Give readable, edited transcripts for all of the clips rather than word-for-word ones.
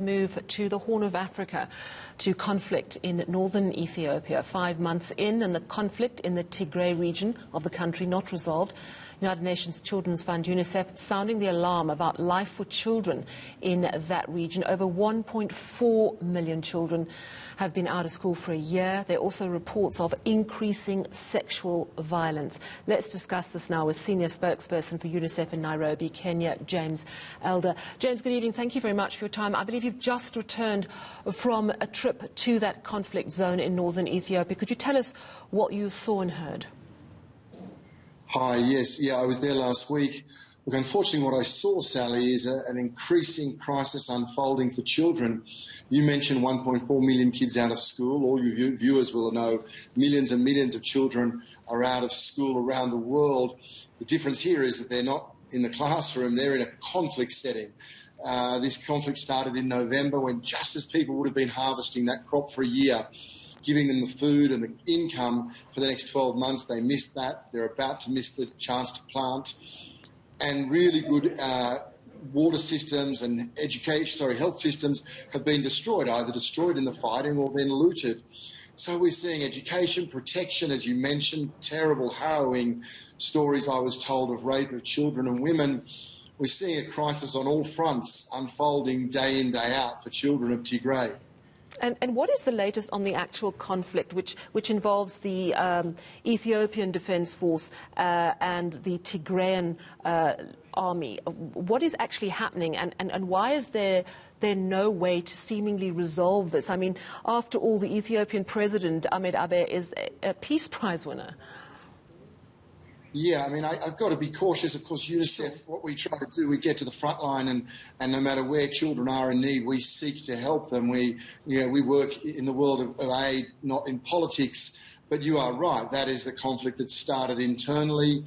Move to the Horn of Africa, to conflict in northern Ethiopia. 5 months in, and the conflict in the Tigray region of the country not resolved. United Nations Children's Fund, Unicef, sounding the alarm about life for children in that region. Over 1.4 million children have been out of school for a year. There are also reports of increasing sexual violence. Let's discuss this now with senior spokesperson for Unicef in Nairobi, Kenya, James Elder. James, good evening. Thank you very much for your time. I believe you've just returned from a trip to that conflict zone in northern Ethiopia. Could you tell us what you saw and heard? Hi, yes, I was there last week. Look, unfortunately, what I saw, Sally, is an increasing crisis unfolding for children. You mentioned 1.4 million kids out of school. All your viewers will know millions and millions of children are out of school around the world. The difference here is that they're not in the classroom, they're in a conflict setting. This conflict started in November when just as people would have been harvesting that crop for a year, giving them the food and the income for the next 12 months. They missed that. They're about to miss the chance to plant. And really good water systems and health systems have been destroyed, either destroyed in the fighting or then looted. So we're seeing education, protection, as you mentioned, terrible, harrowing stories I was told of rape of children and women. We're seeing a crisis on all fronts unfolding day in, day out for children of Tigray. And what is the latest on the actual conflict, which involves the Ethiopian Defence Force and the Tigrayan army? What is actually happening, and why is there no way to seemingly resolve this? I mean, after all, the Ethiopian President, Ahmed Abiy, is a Peace Prize winner. Yeah, I mean, I've got to be cautious. Of course, UNICEF, what we try to do, we get to the front line, and no matter where children are in need, we seek to help them. We work in the world of aid, not in politics. But you are right, that is the conflict that started internally.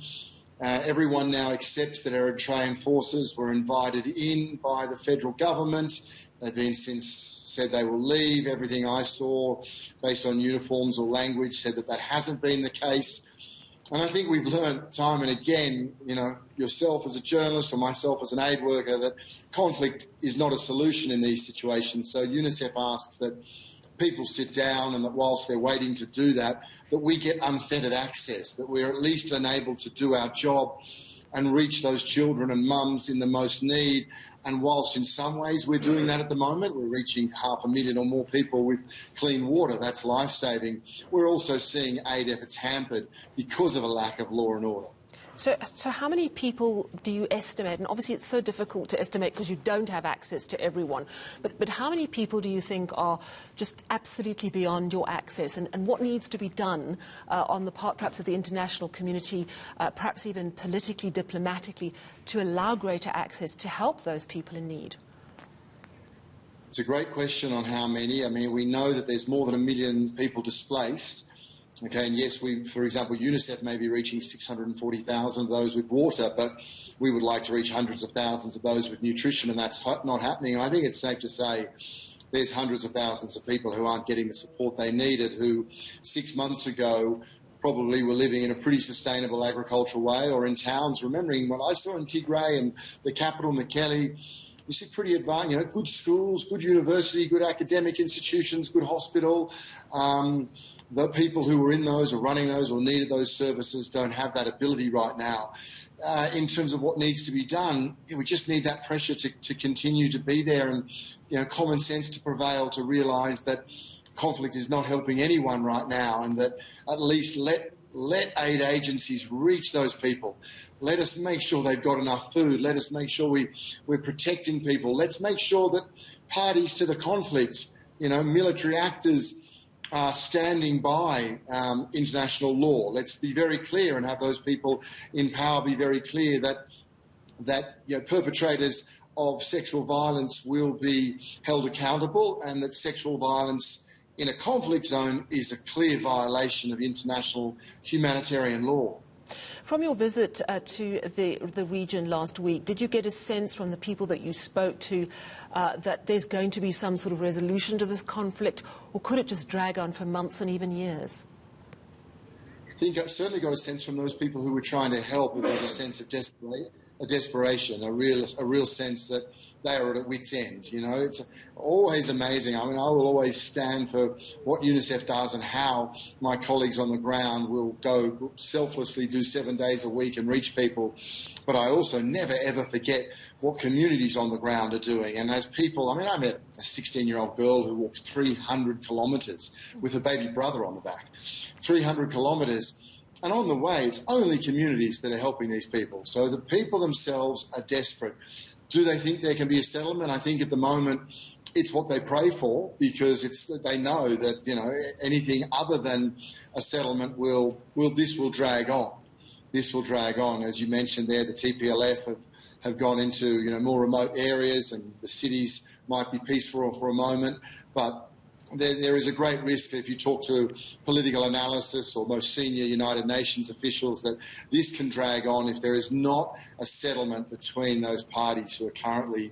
Everyone now accepts that Eritrean forces were invited in by the federal government. They've been said they will leave. Everything I saw, based on uniforms or language, said that hasn't been the case. And I think we've learned time and again, yourself as a journalist or myself as an aid worker, that conflict is not a solution in these situations. So UNICEF asks that people sit down, and that whilst they're waiting to do that, that we get unfettered access, that we're at least enabled to do our job and reach those children and mums in the most need. And whilst in some ways we're doing that at the moment, we're reaching 500,000 or more people with clean water, that's life-saving, we're also seeing aid efforts hampered because of a lack of law and order. So how many people do you estimate, and obviously it's so difficult to estimate because you don't have access to everyone, but how many people do you think are just absolutely beyond your access, and what needs to be done on the part perhaps of the international community, perhaps even politically, diplomatically, to allow greater access to help those people in need? It's a great question on how many. I mean, we know that there's more than 1 million people displaced. Okay, and yes, for example, UNICEF may be reaching 640,000 of those with water, but we would like to reach hundreds of thousands of those with nutrition, and that's not happening. I think it's safe to say there's hundreds of thousands of people who aren't getting the support they needed, who 6 months ago probably were living in a pretty sustainable agricultural way, or in towns. Remembering what I saw in Tigray and the capital, Mekelle, you see pretty advanced, good schools, good university, good academic institutions, good hospital. The people who were in those or running those or needed those services don't have that ability right now. In terms of what needs to be done, we just need that pressure to continue to be there, and common sense to prevail, to realise that conflict is not helping anyone right now, and that at least let aid agencies reach those people. Let us make sure they've got enough food. Let us make sure we're protecting people. Let's make sure that parties to the conflict, military actors, are standing by international law. Let's be very clear and have those people in power be very clear that perpetrators of sexual violence will be held accountable, and that sexual violence in a conflict zone is a clear violation of international humanitarian law. From your visit to the region last week, did you get a sense from the people that you spoke to that there's going to be some sort of resolution to this conflict, or could it just drag on for months and even years? I think I certainly got a sense from those people who were trying to help that there's a sense of desperation, a real sense that they are at wit's end. You know, it's always amazing. I mean, I will always stand for what UNICEF does and how my colleagues on the ground will go selflessly do 7 days a week and reach people. But I also never, ever forget what communities on the ground are doing. And as people, I mean, I met a 16-year-old girl who walked 300 kilometres with her baby brother on the back. 300 kilometres. And on the way, it's only communities that are helping these people. So the people themselves are desperate. Do they think there can be a settlement? I think at the moment it's what they pray for, because they know that, you know, anything other than a settlement will drag on. This will drag on. As you mentioned there, the TPLF have gone into, you know, more remote areas, and the cities might be peaceful for a moment, but there is a great risk that if you talk to political analysis or most senior United Nations officials, that this can drag on if there is not a settlement between those parties who are currently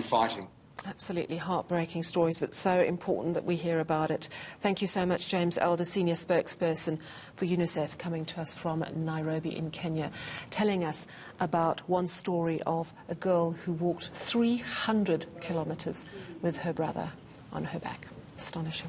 fighting. Absolutely heartbreaking stories, but so important that we hear about it. Thank you so much, James Elder, Senior Spokesperson for UNICEF, coming to us from Nairobi in Kenya, telling us about one story of a girl who walked 300 kilometres with her brother on her back. Astonishing.